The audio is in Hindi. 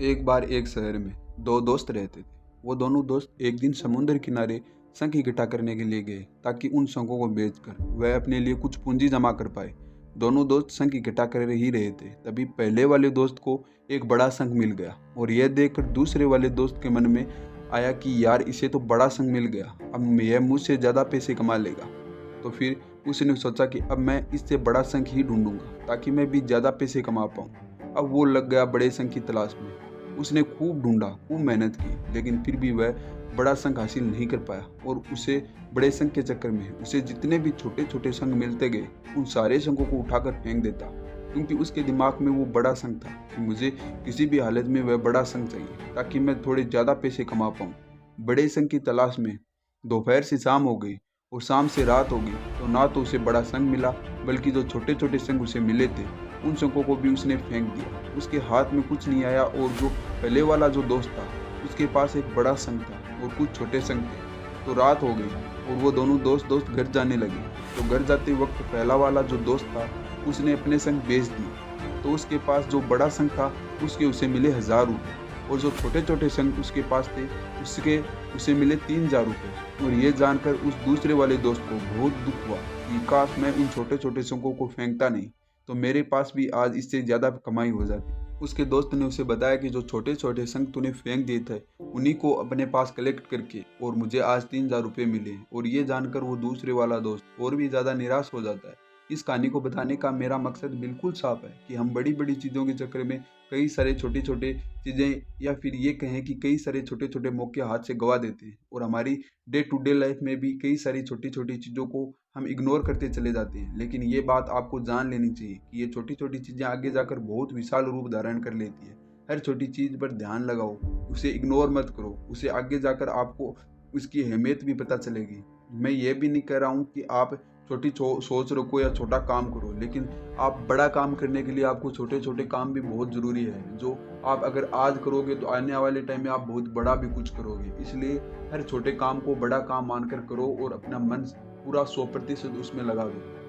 एक बार एक शहर में दो दोस्त रहते थे। वो दोनों दोस्त एक दिन समुद्र किनारे शंख इकट्ठा करने के लिए गए ताकि उन शंखों को बेचकर वह अपने लिए कुछ पूंजी जमा कर पाए। दोनों दोस्त शंख इकट्ठा कर ही रहे थे, तभी पहले वाले दोस्त को एक बड़ा शंख मिल गया और यह देखकर दूसरे वाले दोस्त के मन में आया कि यार, इसे तो बड़ा शंख मिल गया, अब यह मुझसे ज़्यादा पैसे कमा लेगा। तो फिर उसने सोचा कि अब मैं इससे बड़ा शंख ही ढूंढूंगा ताकि मैं भी ज़्यादा पैसे कमा पाऊँ। अब वो लग गया बड़े शंख की तलाश में। उसने खूब ढूंढा, खूब मेहनत की, लेकिन फिर भी वह बड़ा शंख हासिल नहीं कर पाया और उसे बड़े शंख के चक्कर में उसे जितने भी छोटे छोटे शंख मिलते गए, उन सारे शंखों को उठाकर फेंक देता, क्योंकि उसके दिमाग में वो बड़ा शंख था कि मुझे किसी भी हालत में वह बड़ा शंख चाहिए ताकि मैं थोड़े ज़्यादा पैसे कमा पाऊँ। बड़े शंख की तलाश में दोपहर से शाम हो गई और शाम से रात हो गई, तो ना तो उसे बड़ा शंख मिला, बल्कि जो छोटे छोटे शंख उसे मिले थे उन शंखों को भी उसने फेंक दिया। उसके हाथ में कुछ नहीं आया और जो पहले वाला जो दोस्त था उसके पास एक बड़ा शंख था और कुछ छोटे शंख थे। तो रात हो गई और वो दोनों दोस्त घर जाने लगे। तो घर जाते वक्त पहला वाला जो दोस्त था उसने अपने शंख बेच दिए। तो उसके पास जो बड़ा शंख था उसके उसे मिले 1000 रुपये और जो छोटे छोटे शंख उसके पास थे उसके उसे मिले 3000 रुपये। और ये जानकर उस दूसरे वाले दोस्त को बहुत दुख हुआ कि काश मैं उन छोटे छोटे शंखों को फेंकता नहीं, तो मेरे पास भी आज इससे ज़्यादा कमाई हो जाती। उसके दोस्त ने उसे बताया कि जो छोटे छोटे शंख तूने फेंक दिए थे उन्हीं को अपने पास कलेक्ट करके और मुझे आज 3000 रुपये मिले। और ये जानकर वो दूसरे वाला दोस्त और भी ज़्यादा निराश हो जाता है। इस कहानी को बताने का मेरा मकसद बिल्कुल साफ है कि हम बड़ी बड़ी चीज़ों के चक्कर में कई सारे छोटे छोटे चीज़ें, या फिर ये कहें कि कई सारे छोटे छोटे मौके हाथ से गवा देते हैं और हमारी डे टू डे लाइफ में भी कई सारी छोटी छोटी चीज़ों को हम इग्नोर करते चले जाते हैं। लेकिन ये बात आपको जान लेनी चाहिए कि ये छोटी छोटी चीज़ें आगे जाकर बहुत विशाल रूप धारण कर लेती है। हर छोटी चीज़ पर ध्यान लगाओ, उसे इग्नोर मत करो, उसे आगे जाकर आपको उसकी अहमियत भी पता चलेगी। मैं ये भी नहीं कह रहा हूँ कि आप छोटी सोच रखो या छोटा काम करो, लेकिन आप बड़ा काम करने के लिए आपको छोटे छोटे काम भी बहुत ज़रूरी है, जो आप अगर आज करोगे तो आने वाले टाइम में आप बहुत बड़ा भी कुछ करोगे। इसलिए हर छोटे काम को बड़ा काम मानकर करो और अपना मन पूरा 100% उसमें लगा दो।